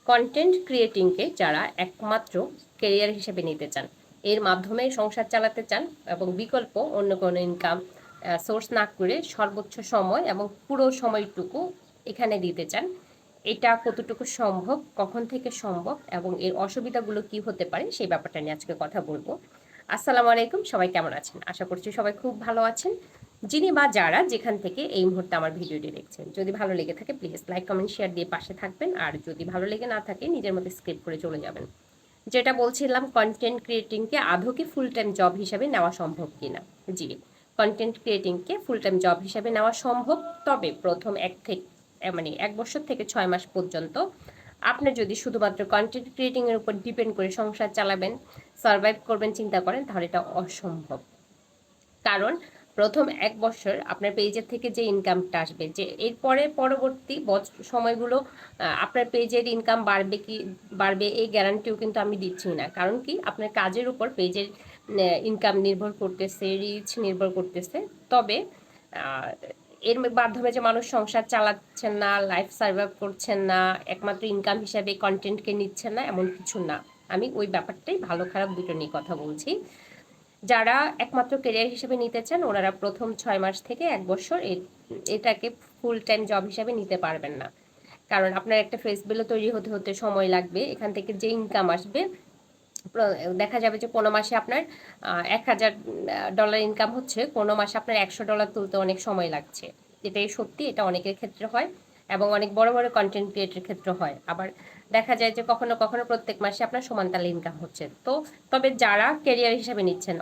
Content ক্রিয়েটিংকে যারা একমাত্র career হিসেবে নিতে চান, এর মাধ্যমে সংসার চালাতে চান এবং বিকল্প অন্য কোনো ইনকাম সোর্স না করে সর্বোচ্চ সময় এবং পুরো সময়টুকু এখানে দিতে চান, এটা কতটুকু সম্ভব, কখন থেকে সম্ভব এবং এর অসুবিধাগুলো কি হতে পারে সেই ব্যাপারটা নিয়ে আজকে কথা বলবো। আসসালামু আলাইকুম, সবাই কেমন আছেন? আশা করছি সবাই খুব ভালো আছেন। যিনি বা যারা যেখান থেকে এই মুহূর্তে আমার ভিডিওটি দেখছেন, যদি ভালো লেগে থাকে প্লিজ লাইক কমেন্ট শেয়ার দিয়ে পাশে থাকবেন, আর যদি ভালো লেগে না থাকে নিজের মধ্যে স্কিপ করে চলে যাবেন। যেটা বলছিলাম, কন্টেন্ট ক্রিয়েটিংকে আদৌ কি ফুল টাইম জব হিসাবে নেওয়া সম্ভব কিনা। জি, কন্টেন্ট ক্রিয়েটিংকে ফুল টাইম জব হিসাবে নেওয়া সম্ভব, তবে প্রথম এক বছর থেকে 6 মাস পর্যন্ত আপনি যদি শুধুমাত্র কন্টেন্ট ক্রিয়েটিং এর উপর ডিপেন্ড করে সংসার চালাবেন, সার্ভাইভ করবেন চিন্তা করেন, তাহলে এটা অসম্ভব। কারণ প্রথম 1 বছর আপনার পেজের থেকে যে ইনকামটা আসবে, যে এরপরে পরবর্তী সময়গুলো আপনার পেজের ইনকাম বাড়বে এই গ্যারান্টিও কিন্তু আমি দিচ্ছি না। কারণ কি, আপনার কাজের উপর পেজের ইনকাম নির্ভর করতেছে, রিচ নির্ভর করতেছে। তবে এর মাধ্যমে যে মানুষ সংসার চালাচ্ছেন না, লাইফ সার্ভাইভ করছেন না, একমাত্র ইনকাম হিসাবে কন্টেন্টকে নিচ্ছেন না, এমন কিছু না। আমি ওই ব্যাপারটাই ভালো খারাপ দুটো নিয়ে কথা বলছি। যারা একমাত্র ক্যারিয়ার হিসেবে নিতে চান, ওনারা প্রথম 6 মাস থেকে 1 বছর এটাকে ফুল টাইম জব হিসাবে নিতে পারবেন না। কারণ আপনার একটা ফেস ভ্যালু তৈরি হতে হতে সময় লাগবে। এখান থেকে যে ইনকাম আসবে, দেখা যাবে যে কোনো মাসে আপনার $1000 ইনকাম হচ্ছে, কোনো মাসে আপনার $100 তুলতে অনেক সময় লাগছে। এটাই সত্যি, এটা অনেকের ক্ষেত্রে হয় এবং অনেক বড় বড় কন্টেন্ট ক্রিয়েটের ক্ষেত্রে হয়। আবার দেখা যায় যে কখনো কখনো প্রত্যেক মাসে আপনার সমান তালে ইনকাম হচ্ছে। তবে যারা ক্যারিয়ার হিসাবে নিচ্ছেন,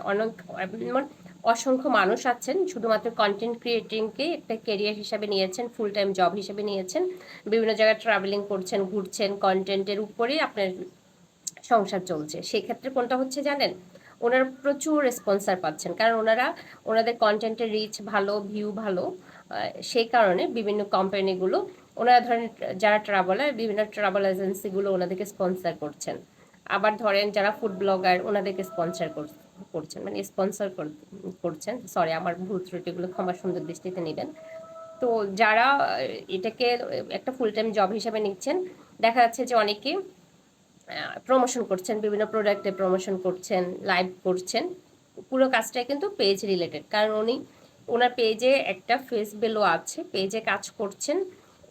অসংখ্য মানুষ আছেন শুধুমাত্র কন্টেন্ট ক্রিয়েটিংকে একটা ক্যারিয়ার হিসাবে নিয়েছেন, ফুল টাইম জব হিসেবে নিয়েছেন, বিভিন্ন জায়গায় ট্রাভেলিং করছেন, ঘুরছেন, কন্টেন্টের উপরেই আপনার সংসার চলছে। সেক্ষেত্রে কোনটা হচ্ছে জানেন, ওনারা প্রচুর স্পন্সার পাচ্ছেন, কারণ ওনাদের কন্টেন্টের রিচ ভালো, ভিউ ভালো। সেই কারণে বিভিন্ন কোম্পানিগুলো, ওনারা ধরেন যারা ট্রাভেলার, বিভিন্ন ট্রাভেল এজেন্সিগুলো ওনাদেরকে স্পন্সার করছেন। আবার ধরেন যারা ফুড ব্লগার, ওনাদেরকে করছেন, মানে স্পন্সর করছেন। সরি, আমার ভুল ত্রুটিগুলো ক্ষমা সুন্দর দৃষ্টিতে নেবেন। তো যারা এটাকে একটা ফুল টাইম জব হিসেবে নিচ্ছেন, দেখা যাচ্ছে যে অনেকে প্রমোশন করছেন, বিভিন্ন প্রোডাক্টে প্রমোশন করছেন, লাইভ করছেন। পুরো কাজটাই কিন্তু পেজ রিলেটেড, কারণ ওনার পেজে একটা ফেস ভ্যালু আছে, পেজে কাজ করছেন।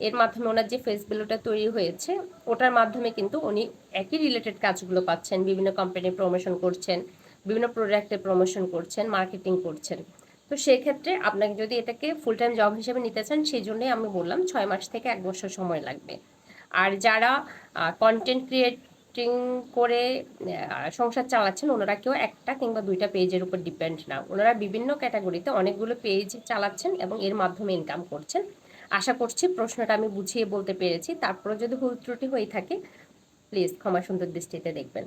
এর মাধ্যমে ওনার যে ফেস ভ্যালুটা তৈরি হয়েছে, ওটার মাধ্যমে কিন্তু উনি একই রিলেটেড কাজগুলো পাচ্ছেন। বিভিন্ন কোম্পানি প্রমোশন করছেন, বিভিন্ন প্রোডাক্টে প্রমোশন করছেন, মার্কেটিং করছেন। তো সেক্ষেত্রে আপনাকে যদি এটাকে ফুল টাইম জব হিসেবে নিতে চান, সেই জন্যই আমি বললাম 6 মাস থেকে 1 বছর সময় লাগবে। আর যারা কন্টেন্ট ক্রিয়েটিং করে সংসার চালাচ্ছেন, ওনারা কেউ একটা কিংবা দুইটা পেজের উপর ডিপেন্ড না, ওনারা বিভিন্ন ক্যাটাগরিতে অনেকগুলো পেজ চালাচ্ছেন এবং এর মাধ্যমে ইনকাম করছেন। আশা করছি প্রশ্নটা আমি বুঝিয়ে বলতে পেরেছি। তারপরে যদি ভুল ত্রুটি হয়ে থাকে প্লিজ ক্ষমা সুন্দর দৃষ্টিতে দেখবেন।